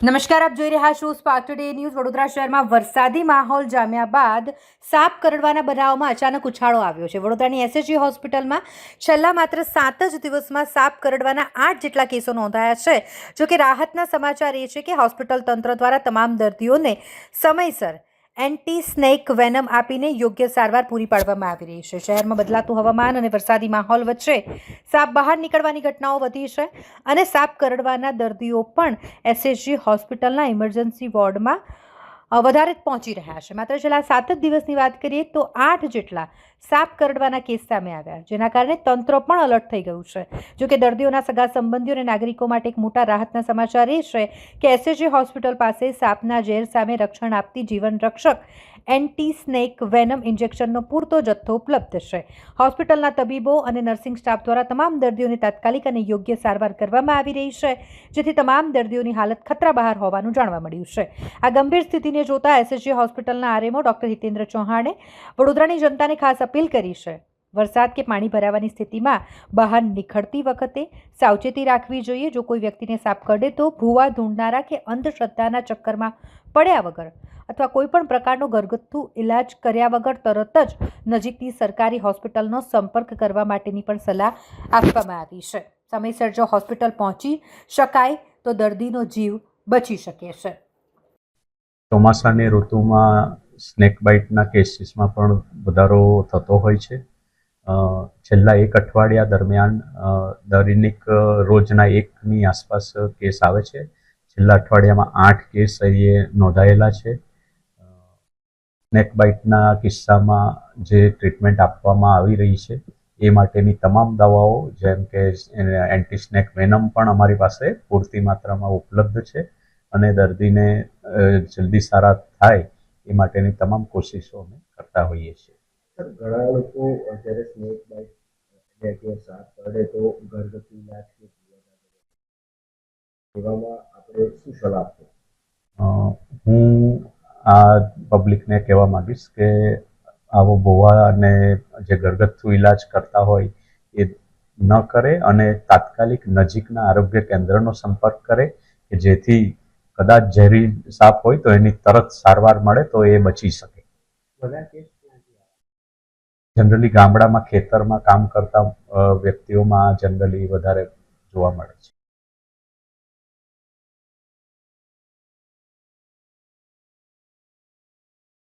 નમસ્કાર, આપ જોઈ રહ્યા છો સ્પાર્ક ટુડે ન્યૂઝ. વડોદરા શહેરમાં વરસાદી માહોલ જામ્યા બાદ સાપ કરડવાના બનાવમાં અચાનક ઉછાળો આવ્યો છે. વડોદરાની એસએચજી હોસ્પિટલમાં છેલ્લા માત્ર 7 જ દિવસમાં સાપ કરડવાના 8 જેટલા કેસો નોંધાયા છે. જોકે રાહતના સમાચાર એ છે કે હોસ્પિટલ તંત્ર દ્વારા તમામ દર્દીઓને સમયસર એન્ટી સ્નેક વેનમ આપીને યોગ્ય સારવાર પૂરી પાડવામાં આવી રહી છે. શહેરમાં બદલાતું હવામાન અને વરસાદી માહોલ વચ્ચે સાપ બહાર નીકળવાની ઘટનાઓ વધી છે અને સાપ કરડવાના દર્દીઓ પણ એસએચજી હોસ્પિટલના ઇમરજન્સી વોર્ડમાં વધારે પહોંચી રહ્યા છે. માત્ર છેલ્લા 7 જ દિવસની વાત કરીએ તો 8 જેટલા સાપ કરડવાના કેસ સામે આવ્યા, જેના કારણે તંત્ર પણ એલર્ટ થઈ ગયું છે. જોકે દર્દીઓના સગા સંબંધીઓ અને નાગરિકો માટે એક મોટા રાહતના સમાચાર એ છે કે એસએચજી હોસ્પિટલ પાસે સાપના ઝેર સામે રક્ષણ આપતી જીવન રક્ષક એન્ટી સ્નેક વેનમ ઇન્જેક્શનનો પૂરતો જથ્થો ઉપલબ્ધ છે. હોસ્પિટલના તબીબો અને નર્સિંગ સ્ટાફ દ્વારા તમામ દર્દીઓને તાત્કાલિક અને યોગ્ય સારવાર કરવામાં આવી રહી છે, જેથી તમામ દર્દીઓની હાલત ખતરા બહાર હોવાનું જાણવા મળ્યું છે. આ ગંભીર સ્થિતિને જોતા એસએચજી હોસ્પિટલના આરએમઓ ડોક્ટર હિતેન્દ્ર ચૌહાણે વડોદરાની જનતાને ખાસ અપીલ કરી છે. વરસાદ કે પાણી ભરાવાની સ્થિતિમાં બહાર નીકળતી વખતે સાવચેતી રાખવી જોઈએ. જો કોઈ વ્યક્તિને સાપ કરડે તો ભૂવા ઢૂંઢનારા કે અંધશ્રદ્ધાના ચક્કરમાં પડ્યા વગર અથવા કોઈ પણ પ્રકારનો ઘરગથ્થુ ઇલાજ કર્યા વગર તરત જ નજીકની સરકારી હોસ્પિટલનો સંપર્ક કરવા માટેની પણ સલાહ આપવામાં આવી છે. સમયસર જો હોસ્પિટલ પહોંચી શકાય તો દર્દીનો જીવ બચી શકે છે. ચોમાસાની ઋતુમાં સ્નેક બાઇટના કેસીસમાં પણ વધારો થતો હોય છે. છેલ્લા 1 અઠવાડિયા દરમિયાન દૈનિક રોજના 1ની આસપાસ કેસ આવે છે. છેલ્લા અઠવાડિયામાં 8 કેસ અહીંયા નોંધાયેલા છે. સ્નેક બાઇટના કિસ્સામાં જે ટ્રીટમેન્ટ આપવામાં આવી રહી છે એ માટેની તમામ દવાઓ જેમ કે એન્ટી સ્નેક વેનમ પણ અમારી પાસે પૂરતી માત્રામાં ઉપલબ્ધ છે અને દર્દીને જલ્દી સારા થાય એ માટેની તમામ કોશિશો અમે કરતા હોઈએ છીએ. ઘણા લોકો જ્યારે સ્નેક બાઇટ એટલે કે સાપ કરડે તો ઘરગથ્થુ ઇલાજ કે એવામાં આપણે શું સલાહ આપશો? હું આ પબ્લિકને કહેવા માંગીશ કે આવો ભોવા અને જે ઘરગથ્થુ ઇલાજ કરતા હોય એ ન કરે અને તાત્કાલિક નજીકના આરોગ્ય કેન્દ્રનો સંપર્ક કરે કે જેથી કદાચ ઝેરી સાપ હોય તો એની તરત સારવાર મળે તો એ બચી શકે. જનરલી ગામડામાં ખેતરમાં કામ કરતા વ્યક્તિઓમાં જનરલી વધારે જોવા મળે છે.